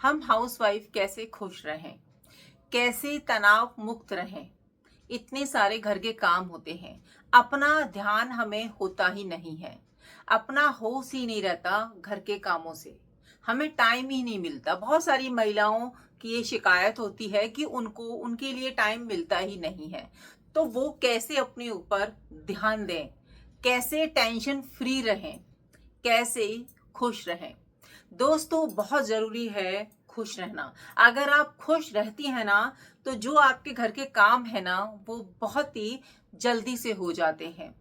हम हाउसवाइफ कैसे खुश रहें, कैसे तनाव मुक्त रहें। इतने सारे घर के काम होते हैं, अपना ध्यान हमें होता ही नहीं है, अपना होश ही नहीं रहता घर के कामों से, हमें टाइम ही नहीं मिलता। बहुत सारी महिलाओं की ये शिकायत होती है कि उनको उनके लिए टाइम मिलता ही नहीं है। तो वो कैसे अपने ऊपर ध्यान दें, कैसे टेंशन फ्री रहें, कैसे खुश रहें। दोस्तों, बहुत ज़रूरी है खुश रहना। अगर आप खुश रहती हैं ना, तो जो आपके घर के काम है ना, वो बहुत ही जल्दी से हो जाते हैं।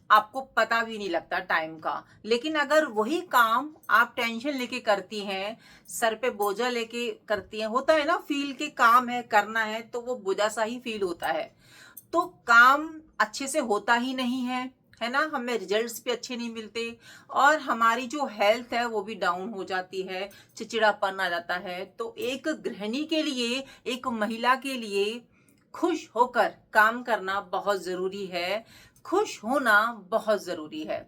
आपको पता भी नहीं लगता टाइम का। लेकिन अगर वही काम आप टेंशन लेके करती हैं, सर पे बोझा लेके करती हैं, होता है ना, फील के काम है, करना है, तो वो बोझा सा ही फील होता है। तो काम अच्छे से होता ही नहीं है ना, हमें रिजल्ट्स भी अच्छे नहीं मिलते और हमारी जो हेल्थ है वो भी डाउन हो जाती है, चिड़चिड़ापन आ जाता है। तो एक गृहिणी के लिए, एक महिला के लिए खुश होकर काम करना बहुत ज़रूरी है, खुश होना बहुत ज़रूरी है।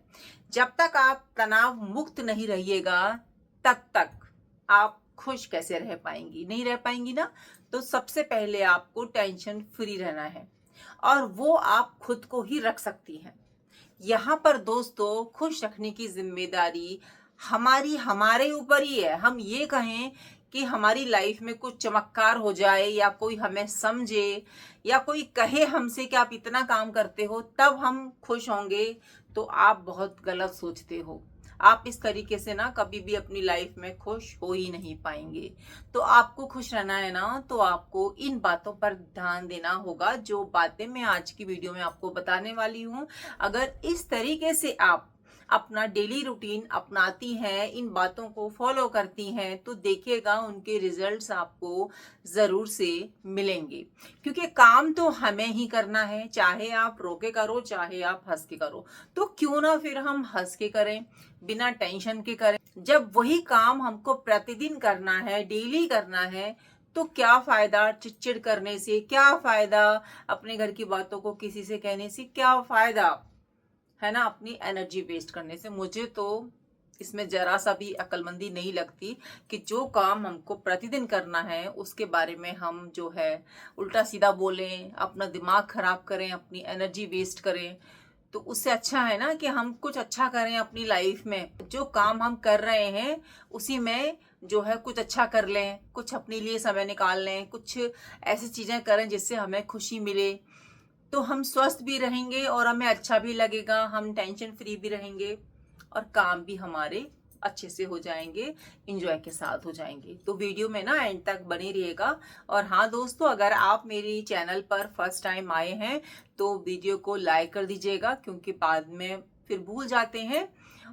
जब तक आप तनाव मुक्त नहीं रहिएगा, तब तक आप खुश कैसे रह पाएंगी? नहीं रह पाएंगी ना। तो सबसे पहले आपको टेंशन फ्री रहना है और वो आप खुद को ही रख सकती हैं। यहाँ पर दोस्तों, खुश रखने की जिम्मेदारी हमारे ऊपर ही है। हम ये कहें कि हमारी लाइफ में कुछ चमत्कार हो जाए या कोई हमें समझे या कोई कहे हमसे कि आप इतना काम करते हो तब हम खुश होंगे, तो आप बहुत गलत सोचते हो। आप इस तरीके से ना कभी भी अपनी लाइफ में खुश हो ही नहीं पाएंगे। तो आपको खुश रहना है ना, तो आपको इन बातों पर ध्यान देना होगा जो बातें मैं आज की वीडियो में आपको बताने वाली हूँ। अगर इस तरीके से आप अपना डेली रूटीन अपनाती हैं, इन बातों को फॉलो करती हैं, तो देखिएगा उनके रिजल्ट्स आपको ज़रूर से मिलेंगे। क्योंकि काम तो हमें ही करना है, चाहे आप रो के करो, चाहे आप हंस के करो। तो क्यों ना फिर हम हंस के करें, बिना टेंशन के करें। जब वही काम हमको प्रतिदिन करना है, डेली करना है, तो क्या फायदा चिड़चिड़ करने से, क्या फायदा अपने घर की बातों को किसी से कहने से, क्या फायदा है ना अपनी एनर्जी वेस्ट करने से। मुझे तो इसमें जरा सा भी अक्लमंदी नहीं लगती कि जो काम हमको प्रतिदिन करना है उसके बारे में हम जो है उल्टा सीधा बोलें, अपना दिमाग खराब करें, अपनी एनर्जी वेस्ट करें। तो उससे अच्छा है ना कि हम कुछ अच्छा करें अपनी लाइफ में। जो काम हम कर रहे हैं उसी में जो है कुछ अच्छा कर लें, कुछ अपने लिए समय निकाल लें, कुछ ऐसी चीजें करें जिससे हमें खुशी मिले। तो हम स्वस्थ भी रहेंगे और हमें अच्छा भी लगेगा, हम टेंशन फ्री भी रहेंगे और काम भी हमारे अच्छे से हो जाएंगे, इंजॉय के साथ हो जाएंगे। तो वीडियो में ना एंड तक बने रहिएगा। और हाँ दोस्तों, अगर आप मेरी चैनल पर फर्स्ट टाइम आए हैं तो वीडियो को लाइक कर दीजिएगा, क्योंकि बाद में फिर भूल जाते हैं।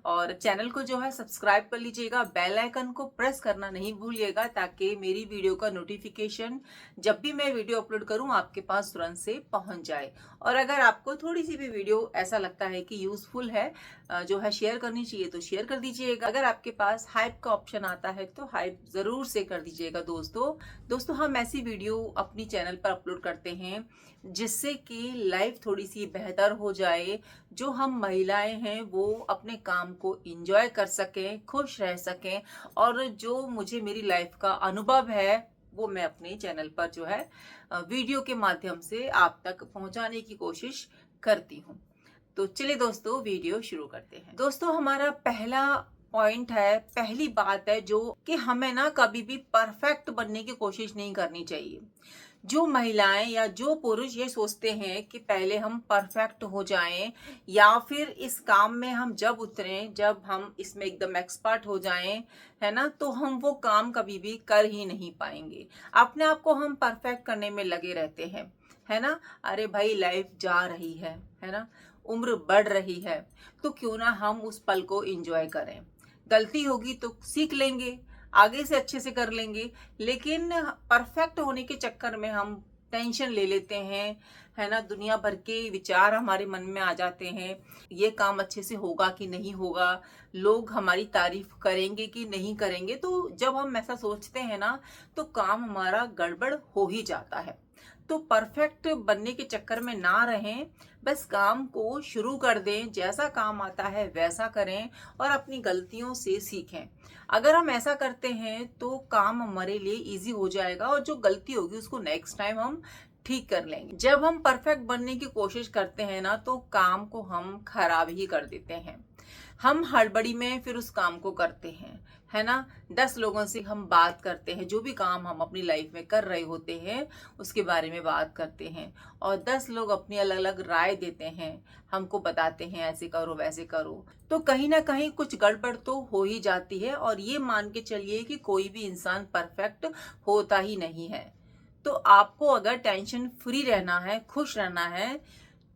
और चैनल को जो है सब्सक्राइब कर लीजिएगा, बेल आइकन को प्रेस करना नहीं भूलिएगा, ताकि मेरी वीडियो का नोटिफिकेशन जब भी मैं वीडियो अपलोड करूं आपके पास तुरंत से पहुंच जाए। और अगर आपको थोड़ी सी भी वीडियो ऐसा लगता है कि यूजफुल है, जो है शेयर करनी चाहिए, तो शेयर कर दीजिएगा। अगर आपके पास हाइप का ऑप्शन आता है तो हाइप जरूर से कर दीजिएगा। दोस्तों हम ऐसी वीडियो अपनी चैनल पर अपलोड करते हैं जिससे कि लाइफ थोड़ी सी बेहतर हो जाए, जो हम महिलाएं हैं वो अपने काम को एंजॉय कर सकें, खुश रह सकें, और जो मुझे मेरी लाइफ का अनुभव है वो मैं अपने चैनल पर जो है वीडियो के माध्यम से आप तक पहुंचाने की कोशिश करती हूँ। तो चलिए दोस्तों, वीडियो शुरू करते हैं। दोस्तों, हमारा पहला पॉइंट है, पहली बात है जो कि हमें ना कभी भी परफेक्ट बनने की कोशिश नहीं करनी चाहिए। जो महिलाएं या जो पुरुष ये सोचते हैं कि पहले हम परफेक्ट हो जाएं या फिर इस काम में हम जब उतरें, जब हम इसमें एकदम एक्सपर्ट हो जाएं, है ना, तो हम वो काम कभी भी कर ही नहीं पाएंगे। अपने आप को हम परफेक्ट करने में लगे रहते हैं, है ना। अरे भाई, लाइफ जा रही है ना, उम्र बढ़ रही है, तो क्यों ना हम उस पल को एंजॉय करें। गलती होगी तो सीख लेंगे, आगे से अच्छे से कर लेंगे। लेकिन परफेक्ट होने के चक्कर में हम टेंशन ले लेते हैं, है ना, दुनिया भर के विचार हमारे मन में आ जाते हैं। ये काम अच्छे से होगा कि नहीं होगा, लोग हमारी तारीफ करेंगे कि नहीं करेंगे। तो जब हम ऐसा सोचते हैं ना, तो काम हमारा गड़बड़ हो ही जाता है। तो परफेक्ट बनने के चक्कर में ना रहें, बस काम को शुरू कर दें, जैसा काम आता है वैसा करें और अपनी गलतियों से सीखें। अगर हम ऐसा करते हैं तो काम हमारे लिए ईज़ी हो जाएगा और जो गलती होगी उसको नेक्स्ट टाइम हम ठीक कर लेंगे। जब हम परफेक्ट बनने की कोशिश करते हैं ना तो काम को हम खराब ही कर देते हैं। हम हड़बड़ी में फिर उस काम को करते हैं, है ना? 10 लोगों से हम बात करते हैं, जो भी काम हम अपनी लाइफ में कर रहे होते हैं उसके बारे में बात करते हैं और 10 लोग अपनी अलग अलग राय देते हैं, हमको बताते हैं ऐसे करो वैसे करो, तो कहीं ना कहीं कुछ गड़बड़ तो हो ही जाती है। और ये मान के चलिए कि कोई भी इंसान परफेक्ट होता ही नहीं है। तो आपको अगर टेंशन फ्री रहना है, खुश रहना है,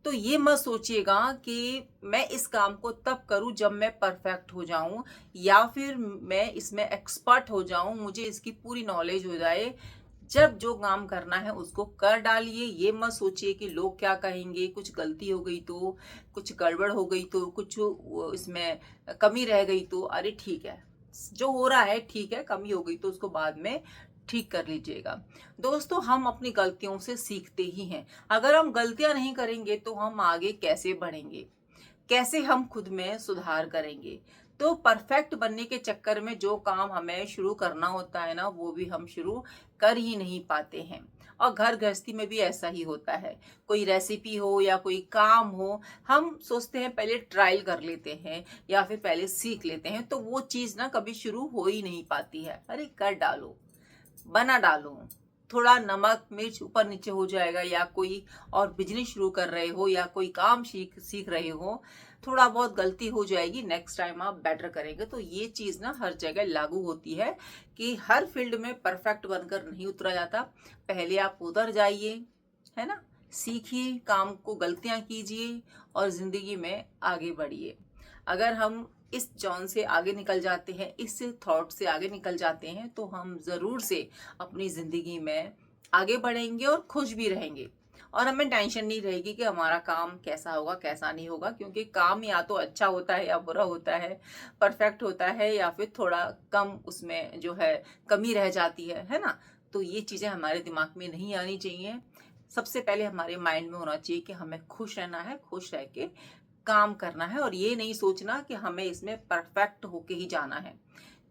तो ये मत सोचिएगा कि मैं इस काम को तब करूं जब मैं परफेक्ट हो जाऊं या फिर मैं इसमें एक्सपर्ट हो जाऊं, मुझे इसकी पूरी नॉलेज हो जाए। जब जो काम करना है उसको कर डालिए। ये मत सोचिए कि लोग क्या कहेंगे, कुछ गलती हो गई तो, कुछ गड़बड़ हो गई तो, कुछ इसमें कमी रह गई तो, अरे ठीक है, जो हो रहा है ठीक है, कमी हो गई तो उसको बाद में ठीक कर लीजिएगा। दोस्तों, हम अपनी गलतियों से सीखते ही हैं। अगर हम गलतियां नहीं करेंगे तो हम आगे कैसे बढ़ेंगे, कैसे हम खुद में सुधार करेंगे? तो परफेक्ट बनने के चक्कर में जो काम हमें शुरू करना होता है ना, वो भी हम शुरू कर ही नहीं पाते हैं। और घर गृहस्थी में भी ऐसा ही होता है। कोई रेसिपी हो या कोई काम हो, हम सोचते हैं पहले ट्रायल कर लेते हैं या फिर पहले सीख लेते हैं, तो वो चीज़ ना कभी शुरू हो ही नहीं पाती है। अरे कर डालो, बना डालो, थोड़ा नमक मिर्च ऊपर नीचे हो जाएगा, या कोई और बिजनेस शुरू कर रहे हो या कोई काम सीख रहे हो, थोड़ा बहुत गलती हो जाएगी, नेक्स्ट टाइम आप बेटर करेंगे। तो ये चीज़ ना हर जगह लागू होती है कि हर फील्ड में परफेक्ट बनकर नहीं उतरा जाता। पहले आप उधर जाइए, है ना, सीखिए, काम को गलतियां कीजिए और ज़िंदगी में आगे बढ़िए। अगर हम इस जॉन से आगे निकल जाते हैं, इस थॉट से आगे निकल जाते हैं, तो हम ज़रूर से अपनी ज़िंदगी में आगे बढ़ेंगे और खुश भी रहेंगे। और हमें टेंशन नहीं रहेगी कि हमारा काम कैसा होगा कैसा नहीं होगा, क्योंकि काम या तो अच्छा होता है या बुरा होता है, परफेक्ट होता है या फिर थोड़ा कम उसमें जो है कमी रह जाती है ना? तो ये चीज़ें हमारे दिमाग में नहीं आनी चाहिए। सबसे पहले हमारे माइंड में होना चाहिए कि हमें खुश रहना है, खुश रह के काम करना है और ये नहीं सोचना कि हमें इसमें परफेक्ट होके ही जाना है।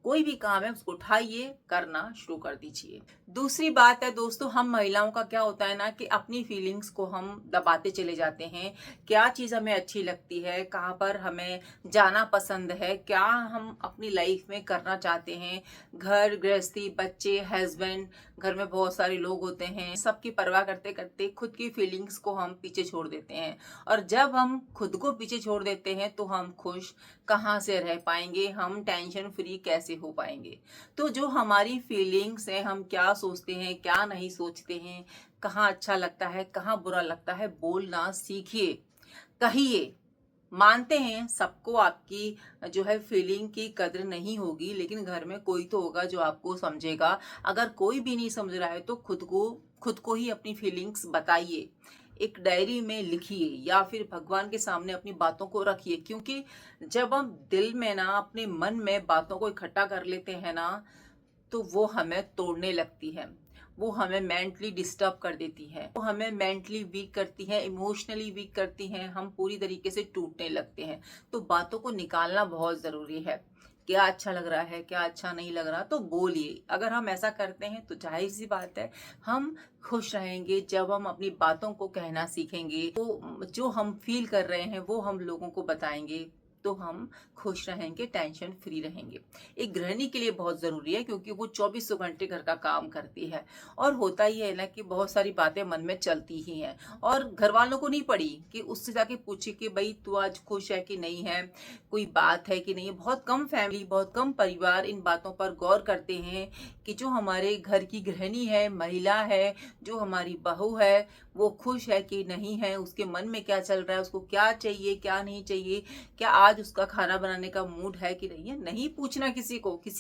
कोई भी काम है उसको उठाइए, करना शुरू कर दीजिए। दूसरी बात है दोस्तों, हम महिलाओं का क्या होता है ना कि अपनी फीलिंग्स को हम दबाते चले जाते हैं। क्या चीज़ हमें अच्छी लगती है, कहाँ पर हमें जाना पसंद है, क्या हम अपनी लाइफ में करना चाहते हैं, घर गृहस्थी, बच्चे, हस्बैंड, घर में बहुत सारे लोग होते हैं, सबकी परवाह करते करते खुद की फीलिंग्स को हम पीछे छोड़ देते हैं। और जब हम खुद को पीछे छोड़ देते हैं तो हम खुश कहाँ से रह पाएंगे, हम टेंशन फ्री कैसे हो पाएंगे? तो जो हमारी फीलिंग्स हैं, हम क्या सोचते हैं क्या नहीं सोचते हैं, कहाँ अच्छा लगता है कहाँ बुरा लगता है, बोलना सीखिए, कहिए। मानते हैं सबको आपकी जो है फीलिंग की कद्र नहीं होगी, लेकिन घर में कोई तो होगा जो आपको समझेगा। अगर कोई भी नहीं समझ रहा है तो खुद को ही अपनी फीलिंग्स बताइए, एक डायरी में लिखिए या फिर भगवान के सामने अपनी बातों को रखिए। क्योंकि जब हम दिल में ना अपने मन में बातों को इकट्ठा कर लेते हैं ना, तो वो हमें तोड़ने लगती है, वो हमें मेंटली डिस्टर्ब कर देती है, वो हमें मेंटली वीक करती है, इमोशनली वीक करती हैं, हम पूरी तरीके से टूटने लगते हैं। तो बातों को निकालना बहुत ज़रूरी है। क्या अच्छा लग रहा है क्या अच्छा नहीं लग रहा, तो बोलिए। अगर हम ऐसा करते हैं तो जाहिर सी बात है हम खुश रहेंगे। जब हम अपनी बातों को कहना सीखेंगे तो जो हम फील कर रहे हैं वो हम लोगों को बताएंगे, तो हम खुश रहेंगे, टेंशन फ्री रहेंगे। एक गृहिणी के लिए बहुत ज़रूरी है, क्योंकि वो 24 घंटे घर का काम करती है। और होता ही है ना कि बहुत सारी बातें मन में चलती ही हैं और घर वालों को नहीं पड़ी कि उससे जाके पूछे कि भाई तू आज खुश है कि नहीं है, कोई बात है कि नहीं है। बहुत कम फैमिली, बहुत कम परिवार इन बातों पर गौर करते हैं कि जो हमारे घर की गृहिणी है, महिला है, जो हमारी बहू है, वो खुश है कि नहीं है, उसके मन में क्या चल रहा है, उसको क्या चाहिए क्या नहीं चाहिए, क्या आज उसका खाना बनाने का मूड है कि नहीं है। नहीं पूछना किसी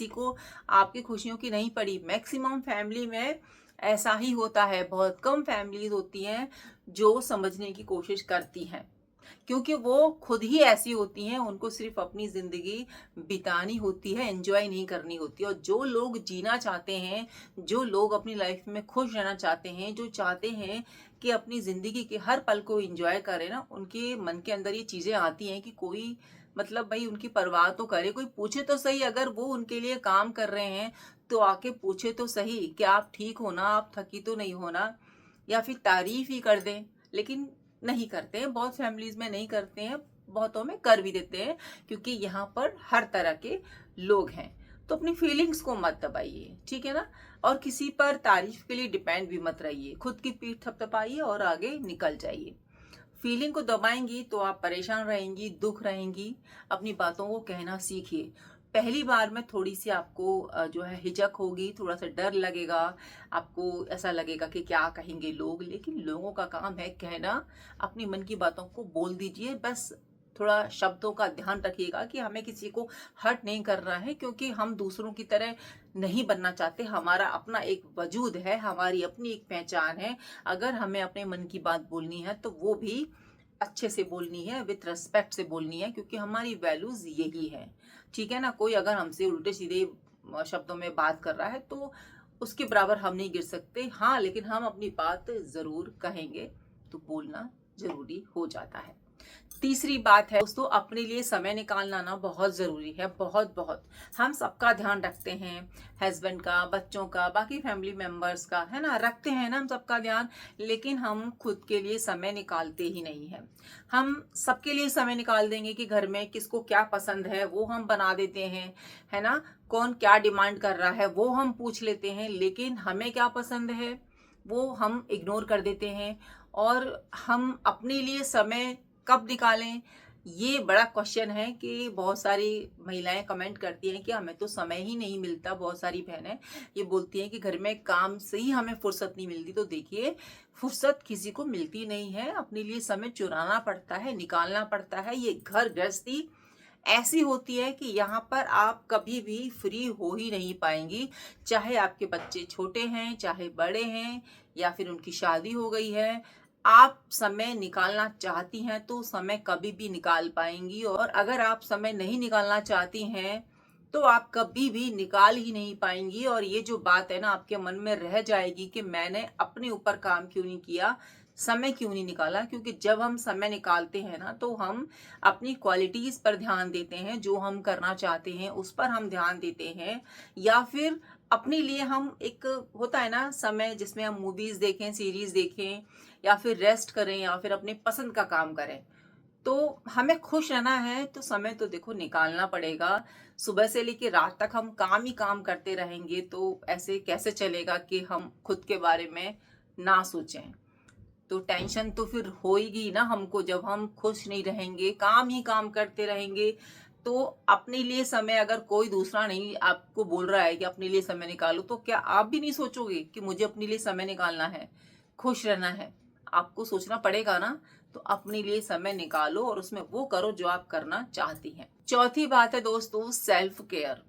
को आपकी खुशियों की नहीं पड़ी। मैक्सिमम फैमिली में ऐसा ही होता है, बहुत कम फैमिलीज होती हैं जो समझने की कोशिश करती हैं। क्योंकि वो खुद ही ऐसी होती हैं, उनको सिर्फ अपनी ज़िंदगी बितानी होती है, एंजॉय नहीं करनी होती। और जो लोग जीना चाहते हैं, जो लोग अपनी लाइफ में खुश रहना चाहते हैं, जो चाहते हैं कि अपनी ज़िंदगी के हर पल को एंजॉय करें ना, उनके मन के अंदर ये चीज़ें आती हैं कि कोई मतलब भाई उनकी परवाह तो करे, कोई पूछे तो सही। अगर वो उनके लिए काम कर रहे हैं तो आके पूछे तो सही कि आप ठीक हो ना, आप थकी तो नहीं हो ना, या फिर तारीफ ही कर दें। लेकिन नहीं करते हैं, बहुत फैमिलीज में नहीं करते हैं, बहुतों में कर भी देते हैं, क्योंकि यहाँ पर हर तरह के लोग हैं। तो अपनी फीलिंग्स को मत दबाइए, ठीक है ना। और किसी पर तारीफ के लिए डिपेंड भी मत रहिए, खुद की पीठ थपथपाइए और आगे निकल जाइए। फीलिंग को दबाएंगी तो आप परेशान रहेंगी, दुख रहेंगी। अपनी बातों को कहना सीखिए। पहली बार में थोड़ी सी आपको जो है हिचक होगी, थोड़ा सा डर लगेगा, आपको ऐसा लगेगा कि क्या कहेंगे लोग, लेकिन लोगों का काम है कहना। अपनी मन की बातों को बोल दीजिए, बस थोड़ा शब्दों का ध्यान रखिएगा कि हमें किसी को हर्ट नहीं करना है, क्योंकि हम दूसरों की तरह नहीं बनना चाहते। हमारा अपना एक वजूद है, हमारी अपनी एक पहचान है। अगर हमें अपने मन की बात बोलनी है तो वो भी अच्छे से बोलनी है, विथ रिस्पेक्ट से बोलनी है, क्योंकि हमारी वैल्यूज यही है, ठीक है ना। कोई अगर हमसे उल्टे सीधे शब्दों में बात कर रहा है तो उसके बराबर हम नहीं गिर सकते। हाँ, लेकिन हम अपनी बात जरूर कहेंगे, तो बोलना जरूरी हो जाता है। तीसरी बात है दोस्तों, अपने लिए समय निकालना ना बहुत ज़रूरी है, बहुत बहुत। हम सबका ध्यान रखते हैं, हस्बैंड का, बच्चों का, बाकी फैमिली मेंबर्स का, है ना, रखते हैं ना हम सबका ध्यान, लेकिन हम खुद के लिए समय निकालते ही नहीं है। हम सबके लिए समय निकाल देंगे कि घर में किसको क्या पसंद है वो हम बना देते हैं, है ना। कौन क्या डिमांड कर रहा है वो हम पूछ लेते हैं, लेकिन हमें क्या पसंद है वो हम इग्नोर कर देते हैं। और हम अपने लिए समय कब निकालें, ये बड़ा क्वेश्चन है कि बहुत सारी महिलाएं कमेंट करती हैं कि हमें तो समय ही नहीं मिलता। बहुत सारी बहनें ये बोलती हैं कि घर में काम से ही हमें फुर्सत नहीं मिलती। तो देखिए, फुर्सत किसी को मिलती नहीं है, अपने लिए समय चुराना पड़ता है, निकालना पड़ता है। ये घर गृहस्थी ऐसी होती है कि यहाँ पर आप कभी भी फ्री हो ही नहीं पाएंगी, चाहे आपके बच्चे छोटे हैं, चाहे बड़े हैं, या फिर उनकी शादी हो गई है। आप समय निकालना चाहती हैं तो समय कभी भी निकाल पाएंगी, और अगर आप समय नहीं निकालना चाहती हैं तो आप कभी भी निकाल ही नहीं पाएंगी। और ये जो बात है ना, आपके मन में रह जाएगी कि मैंने अपने ऊपर काम क्यों नहीं किया, समय क्यों नहीं निकाला। क्योंकि जब हम समय निकालते हैं ना, तो हम अपनी क्वालिटीज पर ध्यान देते हैं, जो हम करना चाहते हैं उस पर हम ध्यान देते हैं, या फिर अपने लिए हम एक होता है ना समय जिसमें हम मूवीज देखें, सीरीज देखें, या फिर रेस्ट करें, या फिर अपने पसंद का काम करें। तो हमें खुश रहना है तो समय तो देखो निकालना पड़ेगा। सुबह से लेकर रात तक हम काम ही काम करते रहेंगे तो ऐसे कैसे चलेगा कि हम खुद के बारे में ना सोचें। तो टेंशन तो फिर होएगी ना हमको, जब हम खुश नहीं रहेंगे, काम ही काम करते रहेंगे। तो अपने लिए समय अगर कोई दूसरा नहीं आपको बोल रहा है कि अपने लिए समय निकालो, तो क्या आप भी नहीं सोचोगे कि मुझे अपने लिए समय निकालना है, खुश रहना है? आपको सोचना पड़ेगा ना। तो अपने लिए समय निकालो और उसमें वो करो जो आप करना चाहती हैं। चौथी बात है दोस्तों, सेल्फ केयर।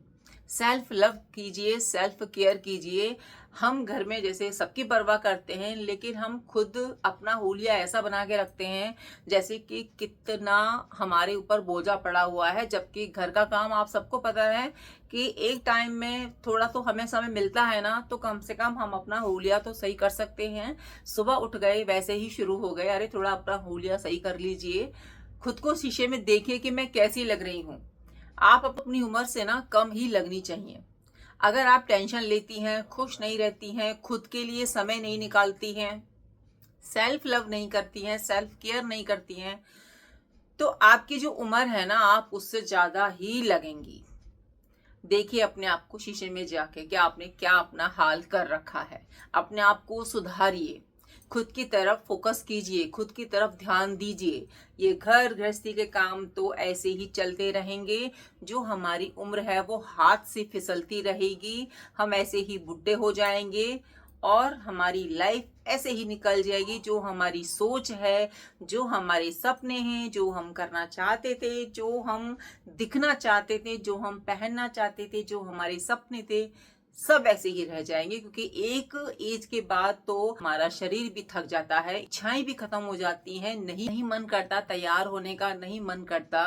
सेल्फ लव कीजिए, सेल्फ केयर कीजिए। हम घर में जैसे सबकी परवाह करते हैं, लेकिन हम खुद अपना हुलिया ऐसा बना के रखते हैं जैसे कि कितना हमारे ऊपर बोझा पड़ा हुआ है। जबकि घर का काम आप सबको पता है कि एक टाइम में थोड़ा तो हमें समय मिलता है ना, तो कम से कम हम अपना हुलिया तो सही कर सकते हैं। सुबह उठ गए वैसे ही शुरू हो गए, अरे थोड़ा अपना हुलिया सही कर लीजिए। खुद को शीशे में देखिए कि मैं कैसी लग रही हूँ। आप अपनी उम्र से ना कम ही लगनी चाहिए। अगर आप टेंशन लेती हैं, खुश नहीं रहती हैं, खुद के लिए समय नहीं निकालती हैं, सेल्फ लव नहीं करती हैं, सेल्फ केयर नहीं करती हैं, तो आपकी जो उम्र है ना, आप उससे ज्यादा ही लगेंगी। देखिए अपने आप को शीशे में जाके कि आपने क्या अपना हाल कर रखा है। अपने आप को सुधारिए, खुद की तरफ फोकस कीजिए, खुद की तरफ ध्यान दीजिए। ये घर गृहस्थी के काम तो ऐसे ही चलते रहेंगे। जो हमारी उम्र है वो हाथ से फिसलती रहेगी, हम ऐसे ही बुढ़े हो जाएंगे और हमारी लाइफ ऐसे ही निकल जाएगी। जो हमारी सोच है, जो हमारे सपने हैं, जो हम करना चाहते थे, जो हम दिखना चाहते थे, जो हम पहनना चाहते थे, जो हमारे सपने थे, सब ऐसे ही रह जाएंगे, क्योंकि एक एज के बाद तो हमारा शरीर भी थक जाता है, इच्छाएं भी खत्म हो जाती हैं, नहीं मन करता तैयार होने का, नहीं मन करता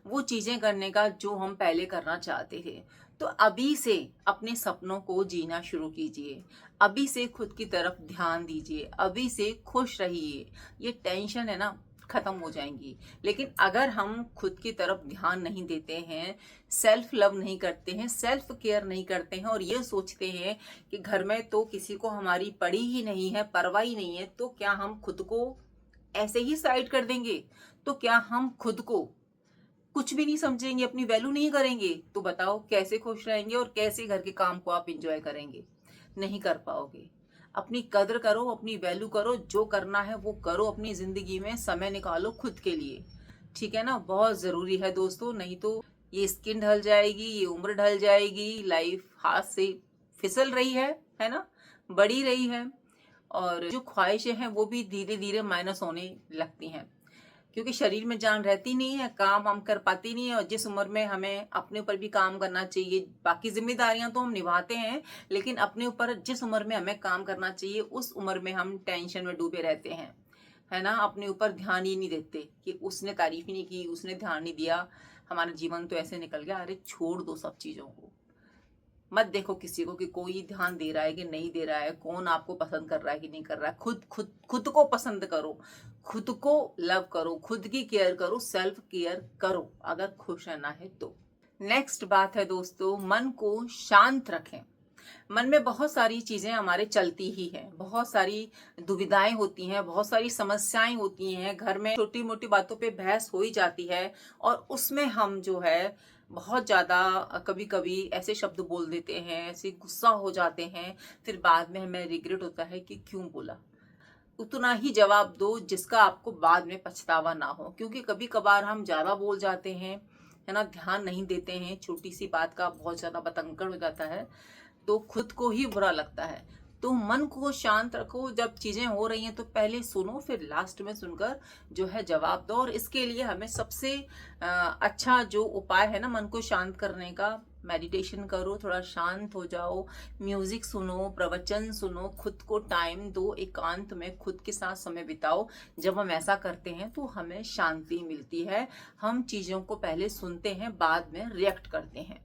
वो चीजें करने का जो हम पहले करना चाहते थे। तो अभी से अपने सपनों को जीना शुरू कीजिए, अभी से खुद की तरफ ध्यान दीजिए, अभी से खुश रहिए। ये टेंशन है ना, खत्म हो जाएंगी। लेकिन अगर हम खुद की तरफ ध्यान नहीं देते हैं, सेल्फ लव नहीं करते हैं, सेल्फ केयर नहीं करते हैं और ये सोचते हैं कि घर में तो किसी को हमारी पड़ी ही नहीं है, परवाह ही नहीं है, तो क्या हम खुद को ऐसे ही साइड कर देंगे? तो क्या हम खुद को कुछ भी नहीं समझेंगे, अपनी वैल्यू नहीं करेंगे? तो बताओ कैसे खुश रहेंगे और कैसे घर के काम को आप इंजॉय करेंगे? नहीं कर पाओगे। अपनी कद्र करो, अपनी वैल्यू करो, जो करना है वो करो, अपनी जिंदगी में समय निकालो खुद के लिए। ठीक है ना, बहुत जरूरी है दोस्तों, नहीं तो ये स्किन ढल जाएगी, ये उम्र ढल जाएगी, लाइफ हाथ से फिसल रही है ना, बढ़ी रही है, और जो ख्वाहिशें हैं वो भी धीरे धीरे माइनस होने लगती हैं, क्योंकि शरीर में जान रहती नहीं है, काम हम कर पाती नहीं है। और जिस उम्र में हमें अपने ऊपर भी काम करना चाहिए, बाकी जिम्मेदारियां तो हम निभाते हैं, लेकिन अपने ऊपर जिस उम्र में हमें काम करना चाहिए उस उम्र में हम टेंशन में डूबे रहते हैं, है ना। अपने ऊपर ध्यान ही नहीं देते कि उसने तारीफ ही नहीं की, उसने ध्यान नहीं दिया, हमारा जीवन तो ऐसे निकल गया। अरे छोड़ दो सब चीजों को, मत देखो किसी को कि कोई ध्यान दे रहा है कि नहीं दे रहा है, कौन आपको पसंद कर रहा है कि नहीं कर रहा है। खुद खुद खुद को पसंद करो, खुद को लव करो, खुद की केयर करो, सेल्फ केयर करो, अगर खुश रहना है तो। नेक्स्ट बात है दोस्तों, मन को शांत रखें। मन में बहुत सारी चीजें हमारे चलती ही हैं, बहुत सारी दुविधाएं होती हैं, बहुत सारी समस्याएं होती हैं, घर में छोटी मोटी बातों पे बहस हो ही जाती है, और उसमें हम जो है बहुत ज्यादा कभी कभी ऐसे शब्द बोल देते हैं, ऐसे गुस्सा हो जाते हैं, फिर बाद में हमें रिग्रेट होता है कि क्यों बोला। उतना ही जवाब दो जिसका आपको बाद में पछतावा ना हो, क्योंकि कभी कभार हम ज्यादा बोल जाते हैं, है ना, ध्यान नहीं देते हैं, छोटी सी बात का बहुत ज्यादा बतंगड़ हो जाता है, तो खुद को ही बुरा लगता है। तो मन को शांत रखो, जब चीजें हो रही हैं तो पहले सुनो, फिर लास्ट में सुनकर जो है जवाब दो। और इसके लिए हमें सबसे अच्छा जो उपाय है ना मन को शांत करने का, मेडिटेशन करो, थोड़ा शांत हो जाओ, म्यूजिक सुनो, प्रवचन सुनो, खुद को टाइम दो, एकांत में खुद के साथ समय बिताओ। जब हम ऐसा करते हैं तो हमें शांति मिलती है। हम चीजों को पहले सुनते हैं, बाद में रिएक्ट करते हैं।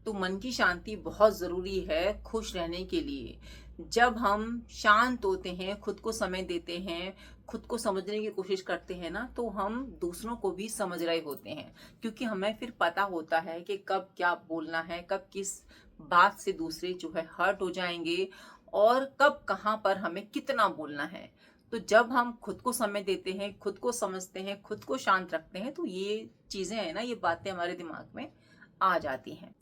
तो मन की शांति बहुत जरूरी है खुश रहने के लिए। जब हम शांत होते हैं, खुद को समय देते हैं, खुद को समझने की कोशिश करते हैं ना, तो हम दूसरों को भी समझ रहे होते हैं, क्योंकि हमें फिर पता होता है कि कब क्या बोलना है, कब किस बात से दूसरे जो है हर्ट हो जाएंगे, और कब कहाँ पर हमें कितना बोलना है। तो जब हम खुद को समय देते हैं, खुद को समझते हैं, खुद को शांत रखते हैं, तो ये चीजें है ना, ये बातें हमारे दिमाग में आ जाती हैं।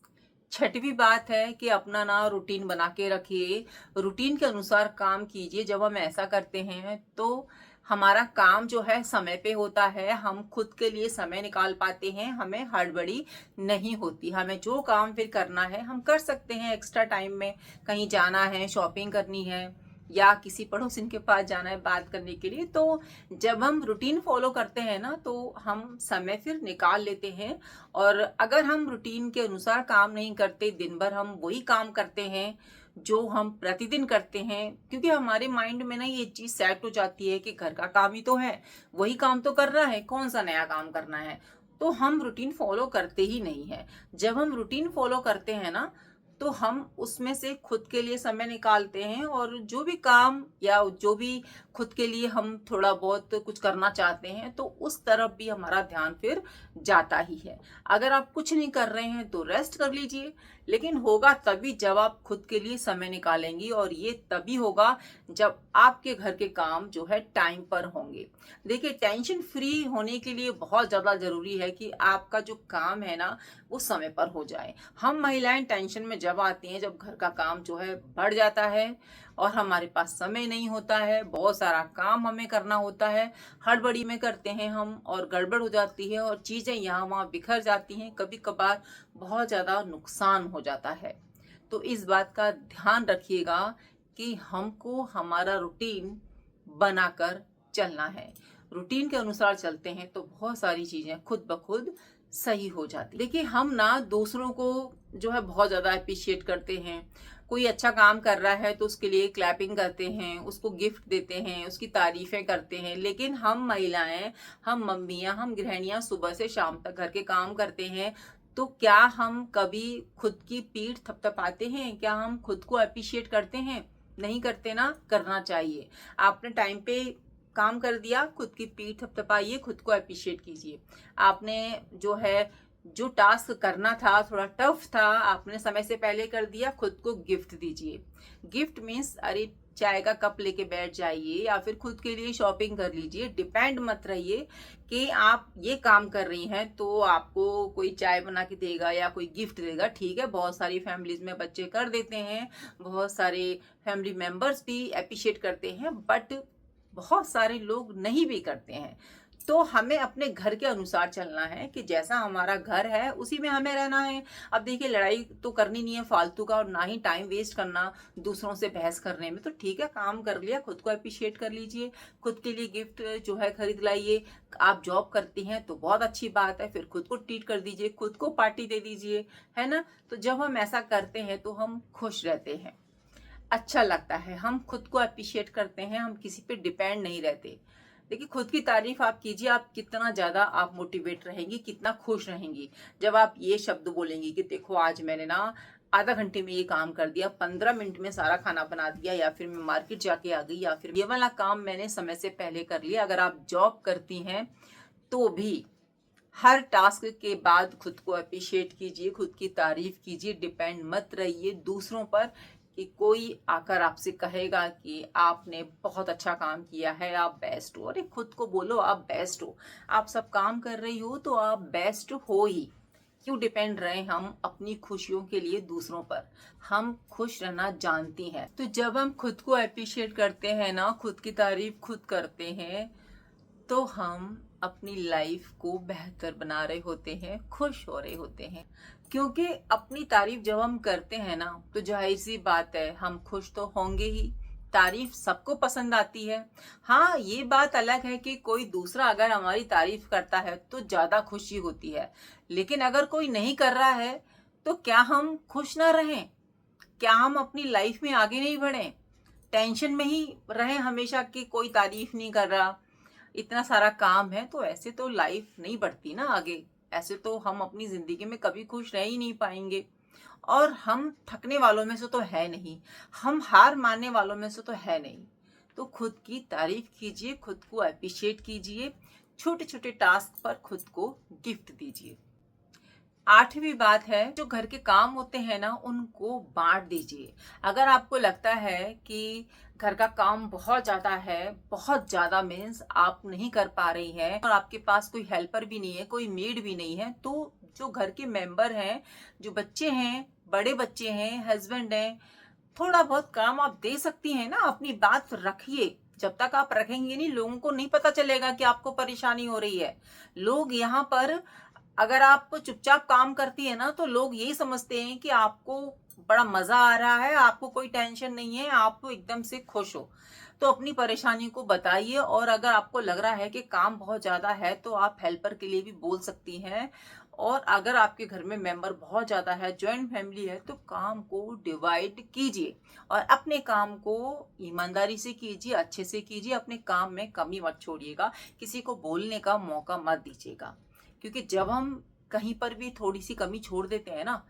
छठवीं बात है कि अपना ना रूटीन बना के रखिए, रूटीन के अनुसार काम कीजिए। जब हम ऐसा करते हैं तो हमारा काम जो है समय पे होता है, हम खुद के लिए समय निकाल पाते हैं, हमें हड़बड़ी नहीं होती। हमें जो काम फिर करना है हम कर सकते हैं एक्स्ट्रा टाइम में, कहीं जाना है, शॉपिंग करनी है, या किसी पड़ोसिन के पास जाना है बात करने के लिए। तो जब हम रूटीन फॉलो करते हैं ना, तो हम समय फिर निकाल लेते हैं। और अगर हम रूटीन के अनुसार काम नहीं करते, दिन भर हम वही काम करते हैं जो हम प्रतिदिन करते हैं, क्योंकि हमारे माइंड में ना ये चीज सेट हो जाती है कि घर का काम ही तो है, वही काम तो करना है, कौन सा नया काम करना है। तो हम रूटीन फॉलो करते ही नहीं है। जब हम रूटीन फॉलो करते हैं ना, तो हम उसमें से खुद के लिए समय निकालते हैं, और जो भी काम या जो भी खुद के लिए हम थोड़ा बहुत कुछ करना चाहते हैं, तो उस तरफ भी हमारा ध्यान फिर जाता ही है। अगर आप कुछ नहीं कर रहे हैं तो रेस्ट कर लीजिए, लेकिन होगा तभी जब आप खुद के लिए समय निकालेंगी, और ये तभी होगा जब आपके घर के काम जो है टाइम पर होंगे। देखिए, टेंशन फ्री होने के लिए बहुत ज्यादा जरूरी है कि आपका जो काम है ना वो समय पर हो जाए। हम महिलाएं टेंशन में जब आती हैं जब घर का काम जो है बढ़ जाता है और हमारे पास समय नहीं होता है, बहुत सारा काम हमें करना होता है, हड़बड़ी में करते हैं हम, और गड़बड़ हो जाती है और चीजें यहाँ वहाँ बिखर जाती हैं, कभी कभार बहुत ज्यादा नुकसान हो जाता है। तो इस बात का ध्यान रखिएगा कि हमको हमारा रूटीन बनाकर चलना है। रूटीन के अनुसार चलते हैं तो बहुत सारी चीजें खुद ब खुद सही हो जाती। देखिए, हम ना दूसरों को जो है बहुत ज्यादा अप्रिशिएट करते हैं, कोई अच्छा काम कर रहा है तो उसके लिए क्लैपिंग करते हैं, उसको गिफ्ट देते हैं, उसकी तारीफें करते हैं। लेकिन हम महिलाएं, हम मम्मियां, हम गृहिणियां सुबह से शाम तक घर के काम करते हैं, तो क्या हम कभी खुद की पीठ थपथपाते हैं? क्या हम खुद को अप्रिशिएट करते हैं? नहीं करते ना, करना चाहिए। आपने टाइम पे काम कर दिया, खुद की पीठ थपथपाइए, खुद को अप्रिशिएट कीजिए। आपने जो है, जो टास्क करना था थोड़ा टफ था, आपने समय से पहले कर दिया, खुद को गिफ्ट दीजिए। गिफ्ट मीन्स अरे चाय का कप लेके बैठ जाइए या फिर खुद के लिए शॉपिंग कर लीजिए। डिपेंड मत रहिए कि आप ये काम कर रही हैं तो आपको कोई चाय बना के देगा या कोई गिफ्ट देगा। ठीक है, बहुत सारी फैमिलीज में बच्चे कर देते हैं, बहुत सारे फैमिली मेंबर्स भी अप्रिशिएट करते हैं, बट बहुत सारे लोग नहीं भी करते हैं। तो हमें अपने घर के अनुसार चलना है कि जैसा हमारा घर है उसी में हमें रहना है। अब देखिए, लड़ाई तो करनी नहीं है फालतू का, और ना ही टाइम वेस्ट करना दूसरों से बहस करने में। तो ठीक है, काम कर लिया, खुद को अप्रिशिएट कर लीजिए, खुद के लिए गिफ्ट जो है खरीद लाइए। आप जॉब करती हैं तो बहुत अच्छी बात है, फिर खुद को ट्रीट कर दीजिए, खुद को पार्टी दे दीजिए, है ना। तो जब हम ऐसा करते हैं तो हम खुश रहते हैं, अच्छा लगता है, हम खुद को अप्रिशिएट करते हैं, हम किसी पे डिपेंड नहीं रहते। देखिए, खुद की तारीफ आप कीजिए, आप कितना ज्यादा आप मोटिवेट रहेंगी, कितना खुश रहेंगी जब आप ये शब्द बोलेंगी कि देखो आज मैंने ना आधा घंटे में ये काम कर दिया, 15 मिनट में सारा खाना बना दिया, या फिर मैं मार्केट जाके आ गई, या फिर ये वाला काम मैंने समय से पहले कर लिया। अगर आप जॉब करती हैं तो भी हर टास्क के बाद खुद को अप्रिशिएट कीजिए, खुद की तारीफ कीजिए। डिपेंड मत रहिए दूसरों पर कि कोई आकर आपसे कहेगा कि आपने बहुत अच्छा काम किया है, आप बेस्ट हो। अरे खुद को बोलो आप बेस्ट हो। आप सब काम कर रही हो तो आप बेस्ट हो ही। क्यों डिपेंड रहे हम अपनी खुशियों के लिए दूसरों पर? हम खुश रहना जानती हैं। तो जब हम खुद को अप्रिशिएट करते हैं ना, खुद की तारीफ खुद करते हैं, तो हम अपनी लाइफ को बेहतर बना रहे होते हैं, खुश हो रहे होते हैं। क्योंकि अपनी तारीफ जब हम करते हैं ना, तो जाहिर सी बात है हम खुश तो होंगे ही। तारीफ सबको पसंद आती है। हाँ, ये बात अलग है कि कोई दूसरा अगर हमारी तारीफ करता है तो ज्यादा खुशी होती है, लेकिन अगर कोई नहीं कर रहा है तो क्या हम खुश ना रहें? क्या हम अपनी लाइफ में आगे नहीं बढ़े, टेंशन में ही रहें हमेशा कि कोई तारीफ नहीं कर रहा, इतना सारा काम है? तो ऐसे तो लाइफ नहीं बढ़ती ना आगे। ऐसे तो हम अपनी जिंदगी में कभी खुश रह ही नहीं पाएंगे। और हम थकने वालों में से तो है नहीं, हम हार मानने वालों में से तो है नहीं। तो खुद की तारीफ कीजिए, खुद को अप्रिशिएट कीजिए, छोटे छोटे टास्क पर खुद को गिफ्ट दीजिए। आठवीं बात है, जो घर के काम होते हैं ना उनको बांट दीजिए। अगर आपको लगता है कि घर का काम बहुत ज्यादा है, बहुत ज्यादा मीन्स आप नहीं कर पा रही हैं, और आपके पास कोई हेल्पर भी नहीं है, कोई मेड भी नहीं है, तो जो घर के मेंबर हैं, जो बच्चे हैं, बड़े बच्चे हैं, हस्बैंड हैं, थोड़ा बहुत काम आप दे सकती हैं ना। अपनी बात रखिए। जब तक आप रखेंगे नहीं, लोगों को नहीं पता चलेगा कि आपको परेशानी हो रही है। लोग यहाँ पर, अगर आप चुपचाप काम करती है ना, तो लोग यही समझते हैं कि आपको बड़ा मजा आ रहा है, आपको कोई टेंशन नहीं है, आप तो एकदम से खुश हो। तो अपनी परेशानी को बताइए, और अगर आपको लग रहा है कि काम बहुत ज्यादा है तो आप हेल्पर के लिए भी बोल सकती हैं। और अगर आपके घर में मेंबर बहुत ज्यादा है, ज्वाइंट फैमिली है, तो काम को डिवाइड कीजिए और अपने काम को ईमानदारी से कीजिए, अच्छे से कीजिए। अपने काम में कमी मत छोड़िएगा, किसी को बोलने का मौका मत दीजिएगा। क्योंकि जब हम कहीं पर भी थोड़ी सी कमी छोड़ देते हैं ना,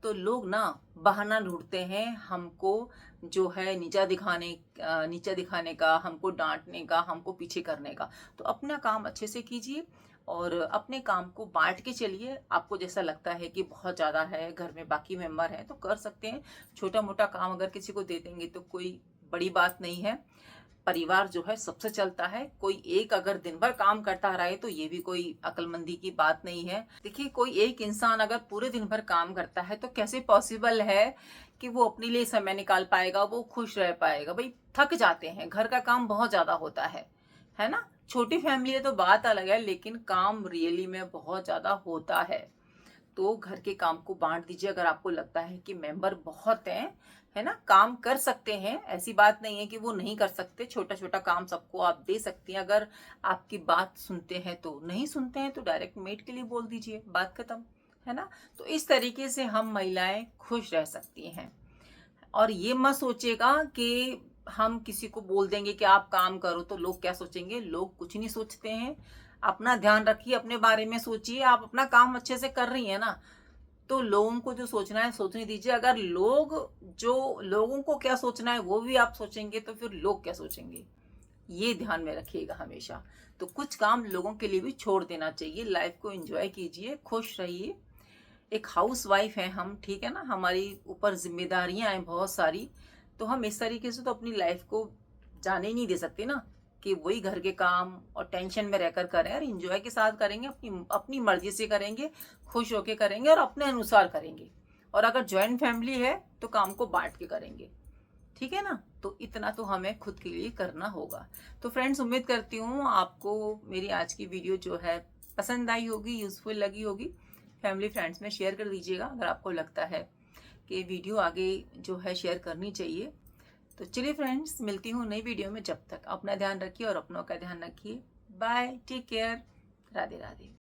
तो लोग ना बहाना ढूंढते हैं हमको, जो है नीचा दिखाने का, हमको डांटने का, हमको पीछे करने का। तो अपना काम अच्छे से कीजिए और अपने काम को बांट के चलिए। आपको जैसा लगता है कि बहुत ज़्यादा है, घर में बाकी मेंबर हैं, तो कर सकते हैं। छोटा मोटा काम अगर किसी को दे देंगे तो कोई बड़ी बात नहीं है। परिवार जो है सबसे चलता है। कोई एक अगर दिन भर काम करता रहे तो ये भी कोई अक्लमंदी की बात नहीं है। देखिए, कोई एक इंसान अगर पूरे दिन भर काम करता है तो कैसे पॉसिबल है कि वो अपने लिए समय निकाल पाएगा, वो खुश रह पाएगा? भाई, थक जाते हैं, घर का काम बहुत ज्यादा होता है ना। छोटी फैमिली है तो बात अलग है, लेकिन काम रियली में बहुत ज्यादा होता है। तो घर के काम को बांट दीजिए। अगर आपको लगता है कि मेंबर बहुत हैं, है ना, काम कर सकते हैं, ऐसी बात नहीं है कि वो नहीं कर सकते, छोटा छोटा काम सबको आप दे सकती हैं। अगर आपकी बात सुनते हैं तो, नहीं सुनते हैं तो डायरेक्ट मेड के लिए बोल दीजिए, बात खत्म, है ना। तो इस तरीके से हम महिलाएं खुश रह सकती हैं। और ये मत सोचिएगा कि हम किसी को बोल देंगे कि आप काम करो तो लोग क्या सोचेंगे। लोग कुछ नहीं सोचते हैं। अपना ध्यान रखिए, अपने बारे में सोचिए। आप अपना काम अच्छे से कर रही हैं ना, तो लोगों को जो सोचना है सोचने दीजिए। अगर लोगों को क्या सोचना है वो भी आप सोचेंगे तो फिर लोग क्या सोचेंगे, ये ध्यान में रखिएगा हमेशा। तो कुछ काम लोगों के लिए भी छोड़ देना चाहिए। लाइफ को एंजॉय कीजिए, खुश रहिए। एक हाउस वाइफ है हम, ठीक है ना, हमारी ऊपर जिम्मेदारियां हैं बहुत सारी। तो हम इस तरीके से तो अपनी लाइफ को जाने ही नहीं दे सकते ना कि वही घर के काम और टेंशन में रहकर करें। और इंजॉय के साथ करेंगे, अपनी अपनी मर्जी से करेंगे, खुश होके करेंगे और अपने अनुसार करेंगे। और अगर ज्वाइंट फैमिली है तो काम को बांट के करेंगे, ठीक है ना। तो इतना तो हमें खुद के लिए करना होगा। तो फ्रेंड्स, उम्मीद करती हूँ आपको मेरी आज की वीडियो जो है पसंद आई होगी, यूजफुल लगी होगी। फैमिली फ्रेंड्स में शेयर कर दीजिएगा अगर आपको लगता है कि वीडियो आगे जो है शेयर करनी चाहिए। तो चलिए फ्रेंड्स, मिलती हूँ नई वीडियो में। जब तक अपना ध्यान रखिए और अपनों का ध्यान रखिए। Bye, take care, Radhe Radhe.